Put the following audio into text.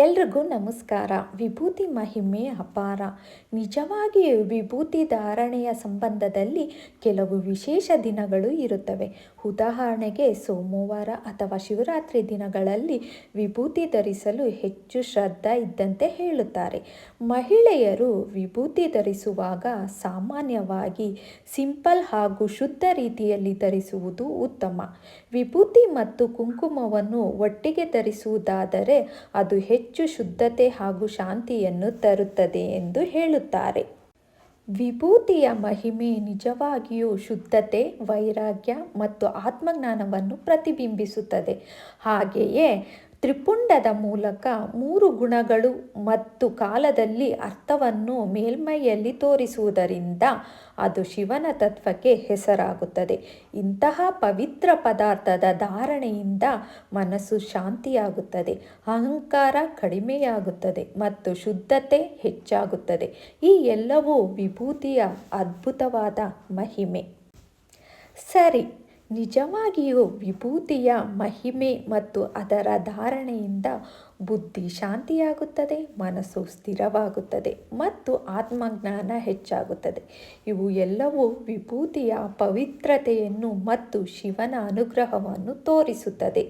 ಎಲ್ರಿಗೂ ನಮಸ್ಕಾರ. ವಿಭೂತಿ ಮಹಿಮೆ ಅಪಾರ. ನಿಜವಾಗಿಯೂ ವಿಭೂತಿ ಧಾರಣೆಯ ಸಂಬಂಧದಲ್ಲಿ ಕೆಲವು ವಿಶೇಷ ದಿನಗಳು ಇರುತ್ತವೆ. ಉದಾಹರಣೆಗೆ ಸೋಮವಾರ ಅಥವಾ ಶಿವರಾತ್ರಿ ದಿನಗಳಲ್ಲಿ ವಿಭೂತಿ ಧರಿಸಲು ಹೆಚ್ಚು ಶ್ರದ್ಧೆ ಇದ್ದಂತೆ ಹೇಳುತ್ತಾರೆ. ಮಹಿಳೆಯರು ವಿಭೂತಿ ಧರಿಸುವಾಗ ಸಾಮಾನ್ಯವಾಗಿ ಸಿಂಪಲ್ ಹಾಗೂ ಶುದ್ಧ ರೀತಿಯಲ್ಲಿ ಧರಿಸುವುದು ಉತ್ತಮ. ವಿಭೂತಿ ಮತ್ತು ಕುಂಕುಮವನ್ನು ಒಟ್ಟಿಗೆ ಧರಿಸುವುದಾದರೆ ಅದು ಹೆಚ್ಚು ಶುದ್ಧತೆ ಹಾಗೂ ಶಾಂತಿಯನ್ನು ತರುತ್ತದೆ ಎಂದು ಹೇಳುತ್ತಾರೆ. ವಿಭೂತಿಯ ಮಹಿಮೆ ನಿಜವಾಗಿಯೂ ಶುದ್ಧತೆ, ವೈರಾಗ್ಯ ಮತ್ತು ಆತ್ಮಜ್ಞಾನವನ್ನು ಪ್ರತಿಬಿಂಬಿಸುತ್ತದೆ. ಹಾಗೆಯೇ ತ್ರಿಪುಂಡದ ಮೂಲಕ 3 ಗುಣಗಳು ಮತ್ತು ಕಾಲದಲ್ಲಿ ಅರ್ಥವನ್ನು ಮೇಲ್ಮೈಯಲ್ಲಿ ತೋರಿಸುವುದರಿಂದ ಅದು ಶಿವನ ತತ್ವಕ್ಕೆ ಹೆಸರಾಗುತ್ತದೆ. ಇಂತಹ ಪವಿತ್ರ ಪದಾರ್ಥದ ಧಾರಣೆಯಿಂದ ಮನಸ್ಸು ಶಾಂತಿಯಾಗುತ್ತದೆ, ಅಹಂಕಾರ ಕಡಿಮೆಯಾಗುತ್ತದೆ ಮತ್ತು ಶುದ್ಧತೆ ಹೆಚ್ಚಾಗುತ್ತದೆ. ಈ ಎಲ್ಲವೂ ವಿಭೂತಿಯ ಅದ್ಭುತವಾದ ಮಹಿಮೆ. ಸರಿ, ನಿಜವಾಗಿಯೂ ವಿಭೂತಿಯ ಮಹಿಮೆ ಮತ್ತು ಅದರ ಧಾರಣೆಯಿಂದ ಬುದ್ಧಿ ಶಾಂತಿಯಾಗುತ್ತದೆ, ಮನಸ್ಸು ಸ್ಥಿರವಾಗುತ್ತದೆ ಮತ್ತು ಆತ್ಮಜ್ಞಾನ ಹೆಚ್ಚಾಗುತ್ತದೆ. ಇವು ಎಲ್ಲವೂ ವಿಭೂತಿಯ ಪವಿತ್ರತೆಯನ್ನು ಮತ್ತು ಶಿವನ ಅನುಗ್ರಹವನ್ನು ತೋರಿಸುತ್ತದೆ.